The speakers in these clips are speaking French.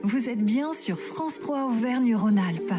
Vous êtes bien sur France 3 Auvergne-Rhône-Alpes.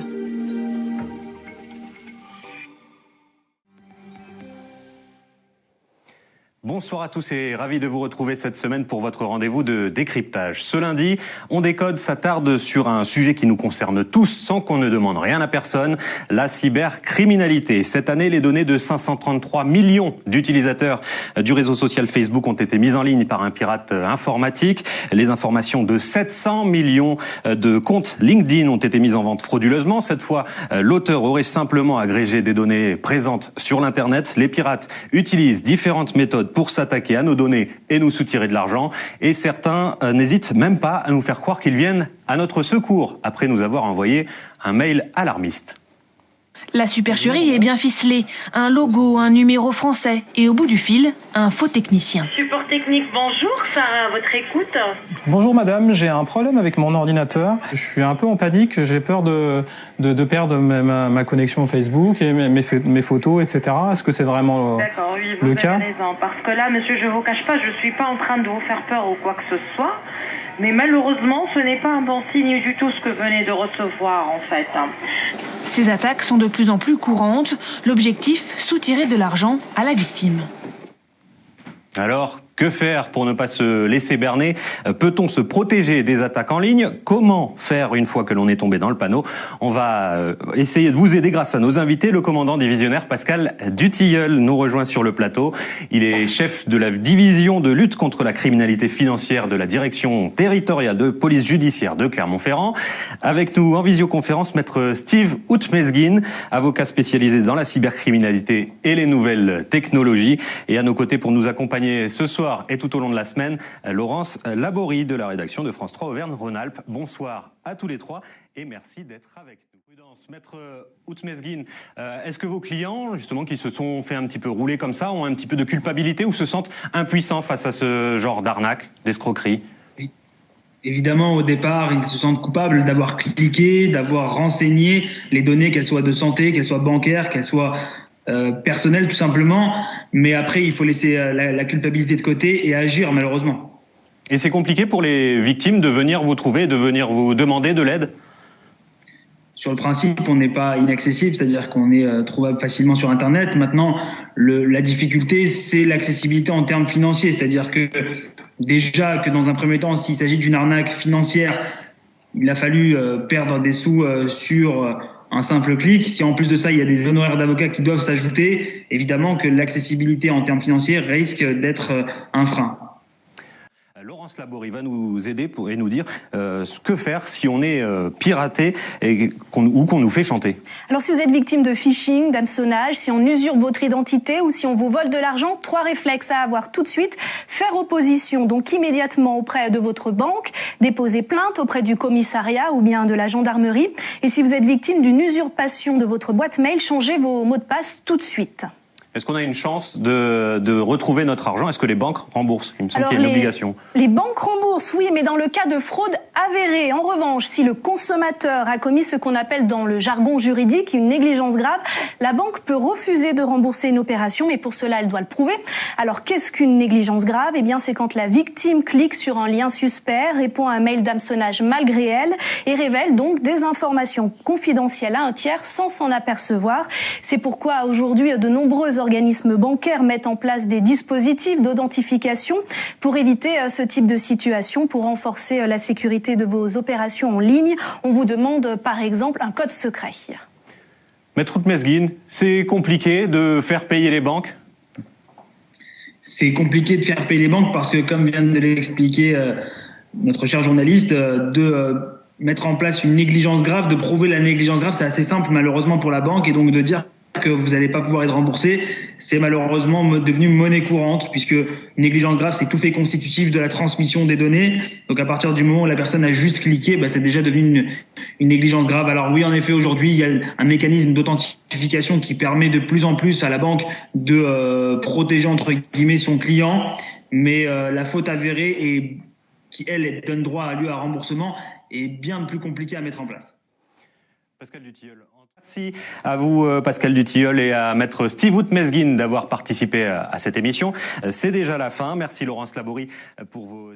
Bonsoir à tous et ravi de vous retrouver cette semaine pour votre rendez-vous de décryptage. Ce lundi, On décode s'attarde sur un sujet qui nous concerne tous sans qu'on ne demande rien à personne, la cybercriminalité. Cette année, les données de 533 millions d'utilisateurs du réseau social Facebook ont été mises en ligne par un pirate informatique. Les informations de 700 millions de comptes LinkedIn ont été mises en vente frauduleusement. Cette fois, l'auteur aurait simplement agrégé des données présentes sur l'Internet. Les pirates utilisent différentes méthodes pour s'attaquer à nos données et nous soutirer de l'argent. Et certains n'hésitent même pas à nous faire croire qu'ils viennent à notre secours après nous avoir envoyé un mail alarmiste. La supercherie est bien ficelée. Un logo, un numéro français et au bout du fil, un faux technicien. Support technique, bonjour, Sarah, à votre écoute. Bonjour madame, j'ai un problème avec mon ordinateur. Je suis un peu en panique, j'ai peur de perdre ma connexion Facebook et mes photos, etc. Est-ce que c'est vraiment D'accord, oui, le vous cas? avez raison. Parce que là, monsieur, je vous cache pas, je suis pas en train de vous faire peur ou quoi que ce soit. Mais malheureusement, ce n'est pas un bon signe du tout ce que vous venez de recevoir, en fait. Ces attaques sont de plus en plus courantes. L'objectif, soutirer de l'argent à la victime. Alors, que faire pour ne pas se laisser berner? Peut-on se protéger des attaques en ligne? Comment faire une fois que l'on est tombé dans le panneau? On va essayer de vous aider grâce à nos invités. Le commandant divisionnaire Pascal Dutilleul nous rejoint sur le plateau. Il est chef de la division de lutte contre la criminalité financière de la direction territoriale de police judiciaire de Clermont-Ferrand. Avec nous en visioconférence, maître Steve Outmezguine, avocat spécialisé dans la cybercriminalité et les nouvelles technologies. Et à nos côtés pour nous accompagner ce soir et tout au long de la semaine, Laurence Laborie de la rédaction de France 3 Auvergne-Rhône-Alpes. Bonsoir à tous les trois et merci d'être avec nous. Prudence, maître Outmezguine, est-ce que vos clients, justement, qui se sont fait un petit peu rouler comme ça, ont un petit peu de culpabilité ou se sentent impuissants face à ce genre d'arnaque, d'escroquerie? Évidemment, au départ, ils se sentent coupables d'avoir cliqué, d'avoir renseigné les données, qu'elles soient de santé, qu'elles soient bancaires, qu'elles soient personnelles tout simplement. Mais après, il faut laisser la culpabilité de côté et agir malheureusement. Et c'est compliqué pour les victimes de venir vous trouver, de venir vous demander de l'aide? Sur le principe, on n'est pas inaccessible, c'est-à-dire qu'on est trouvable facilement sur Internet. Maintenant, la difficulté, c'est l'accessibilité en termes financiers, c'est-à-dire que déjà que dans un premier temps, s'il s'agit d'une arnaque financière, il a fallu perdre des sous sur un simple clic. Si en plus de ça, il y a des honoraires d'avocats qui doivent s'ajouter, évidemment que l'accessibilité en termes financiers risque d'être un frein. Laurence Laborie va nous aider et nous dire ce que faire si on est piraté ou qu'on nous fait chanter. Alors si vous êtes victime de phishing, d'hameçonnage, si on usurpe votre identité ou si on vous vole de l'argent, 3 réflexes à avoir tout de suite. Faire opposition donc immédiatement auprès de votre banque, déposer plainte auprès du commissariat ou bien de la gendarmerie. Et si vous êtes victime d'une usurpation de votre boîte mail, changez vos mots de passe tout de suite. Est-ce qu'on a une chance de retrouver notre argent? Est-ce que les banques remboursent? Il me semble qu'il y a une obligation. Les banques remboursent, oui, mais dans le cas de fraude avérée. En revanche, si le consommateur a commis ce qu'on appelle dans le jargon juridique une négligence grave, la banque peut refuser de rembourser une opération, mais pour cela, elle doit le prouver. Alors, qu'est-ce qu'une négligence grave? Eh bien, c'est quand la victime clique sur un lien suspect, répond à un mail d'hameçonnage malgré elle et révèle donc des informations confidentielles à un tiers sans s'en apercevoir. C'est pourquoi aujourd'hui, de nombreux organismes bancaires mettent en place des dispositifs d'identification pour éviter ce type de situation, pour renforcer la sécurité de vos opérations en ligne. On vous demande par exemple un code secret. Maître Outmezguine, c'est compliqué de faire payer les banques? C'est compliqué de faire payer les banques parce que, comme vient de l'expliquer notre cher journaliste, de mettre en place une négligence grave, de prouver la négligence grave, c'est assez simple malheureusement pour la banque, et donc de dire que vous n'allez pas pouvoir être remboursé, c'est malheureusement devenu monnaie courante, puisque négligence grave, c'est tout fait constitutif de la transmission des données. Donc à partir du moment où la personne a juste cliqué, c'est déjà devenu une négligence grave. Alors oui, en effet, aujourd'hui, il y a un mécanisme d'authentification qui permet de plus en plus à la banque de protéger entre guillemets son client, mais la faute avérée et qui, elle, donne droit à lieu à remboursement est bien plus compliquée à mettre en place. Pascal Dutilleul. Merci à vous, Pascal Dutilleul, et à maître Steve Outmezguine d'avoir participé à cette émission. C'est déjà la fin. Merci Laurence Laborie pour vos